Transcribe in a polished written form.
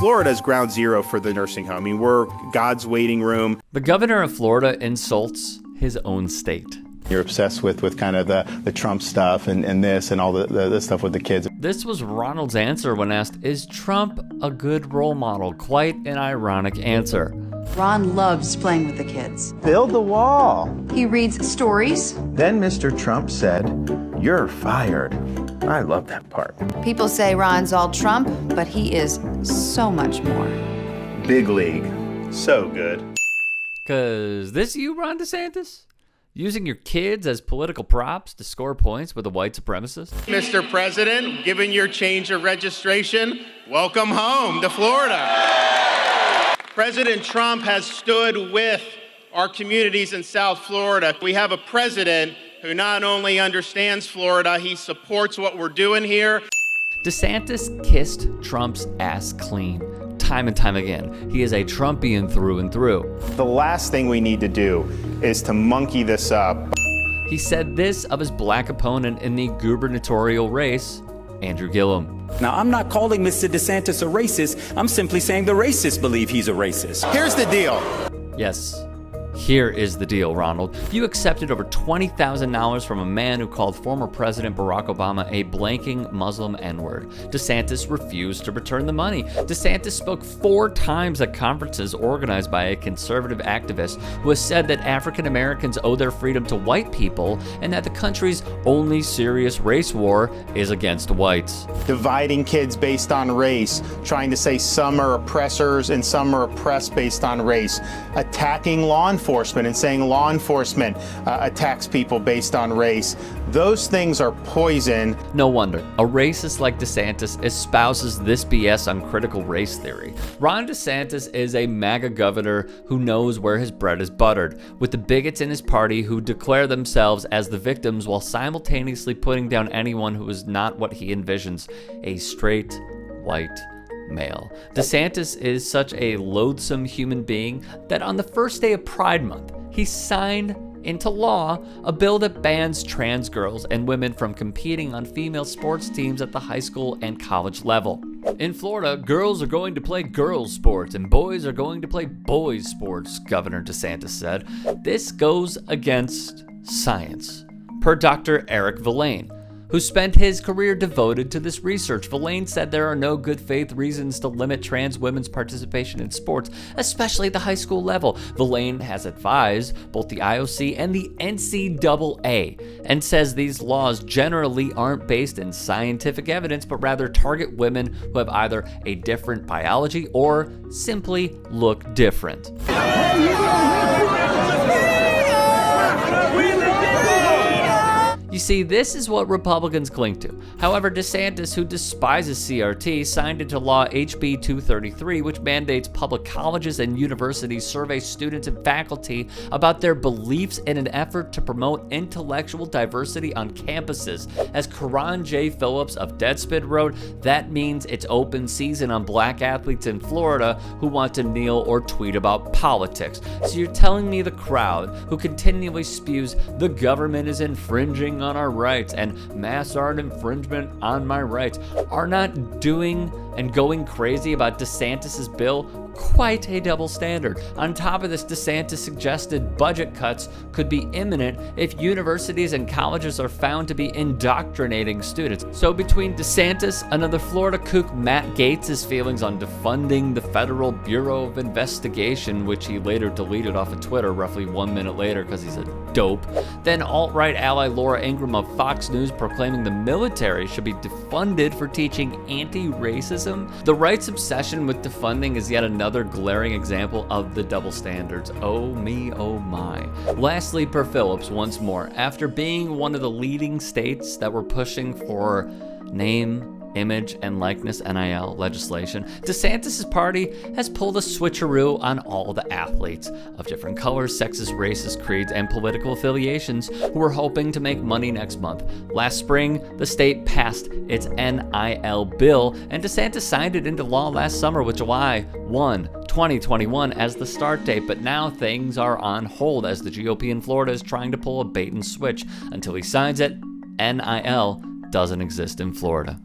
Florida's ground zero for the nursing home. I mean, we're God's waiting room. The governor of Florida insults his own state. You're obsessed with kind of the Trump stuff and this and all the stuff with the kids. This was Ronald's answer when asked, is Trump a good role model? Quite an ironic answer. Ron loves playing with the kids. Build the wall. He reads stories. Then Mr. Trump said, "You're fired." I love that part. People say Ron's all Trump, but he is so much more. Big league. So good. 'Cause this you, Ron DeSantis? Using your kids as political props to score points with a white supremacist? Mr. President, given your change of registration, welcome home to Florida. President Trump has stood with our communities in South Florida. We have a president who not only understands Florida, he supports what we're doing here. DeSantis kissed Trump's ass clean, time and time again. He is a Trumpian through and through. The last thing we need to do is to monkey this up. He said this of his black opponent in the gubernatorial race, Andrew Gillum. Now, I'm not calling Mr. DeSantis a racist. I'm simply saying the racists believe he's a racist. Here's the deal. Yes, here is the deal, Ronald. You accepted over $20,000 from a man who called former President Barack Obama a blanking Muslim N-word. DeSantis refused to return the money. DeSantis spoke 4 times at conferences organized by a conservative activist who has said that African Americans owe their freedom to white people and that the country's only serious race war is against whites. Dividing kids based on race, trying to say some are oppressors and some are oppressed based on race, attacking law enforcement and saying law enforcement attacks people based on race. Those things are poison. No wonder. A racist like DeSantis espouses this BS on critical race theory. Ron DeSantis is a MAGA governor who knows where his bread is buttered, with the bigots in his party who declare themselves as the victims while simultaneously putting down anyone who is not what he envisions, a straight, white male. DeSantis is such a loathsome human being that on the first day of Pride Month, he signed into law a bill that bans trans girls and women from competing on female sports teams at the high school and college level. In Florida, girls are going to play girls' sports and boys are going to play boys' sports, Governor DeSantis said. This goes against science, per Dr. Eric Villain, who spent his career devoted to this research. Villain said there are no good faith reasons to limit trans women's participation in sports, especially at the high school level. Villain has advised both the IOC and the NCAA and says these laws generally aren't based in scientific evidence, but rather target women who have either a different biology or simply look different. You see, this is what Republicans cling to. However, DeSantis, who despises CRT, signed into law HB 233, which mandates public colleges and universities survey students and faculty about their beliefs in an effort to promote intellectual diversity on campuses. As Karan J. Phillips of Deadspin wrote, that means it's open season on black athletes in Florida who want to kneel or tweet about politics. So you're telling me the crowd, who continually spews the government is infringing on our rights and mass art infringement on my rights, are not doing and going crazy about DeSantis's bill? Quite a double standard. On top of this, DeSantis suggested budget cuts could be imminent if universities and colleges are found to be indoctrinating students. So between DeSantis, another Florida kook Matt Gaetz' feelings on defunding the Federal Bureau of Investigation, which he later deleted off of Twitter roughly 1 minute later because he's a dope, then alt-right ally Laura Ingraham of Fox News proclaiming the military should be defunded for teaching anti-racism, the right's obsession with defunding is yet another glaring example of the double standards. Oh me, oh my. Lastly, per Phillips, once more, after being one of the leading states that were pushing for name, image, and likeness NIL legislation, DeSantis' party has pulled a switcheroo on all the athletes of different colors, sexes, races, creeds, and political affiliations who are hoping to make money next month. Last spring, the state passed its NIL bill, and DeSantis signed it into law last summer with July 1, 2021 as the start date, but now things are on hold as the GOP in Florida is trying to pull a bait and switch. Until he signs it, NIL doesn't exist in Florida.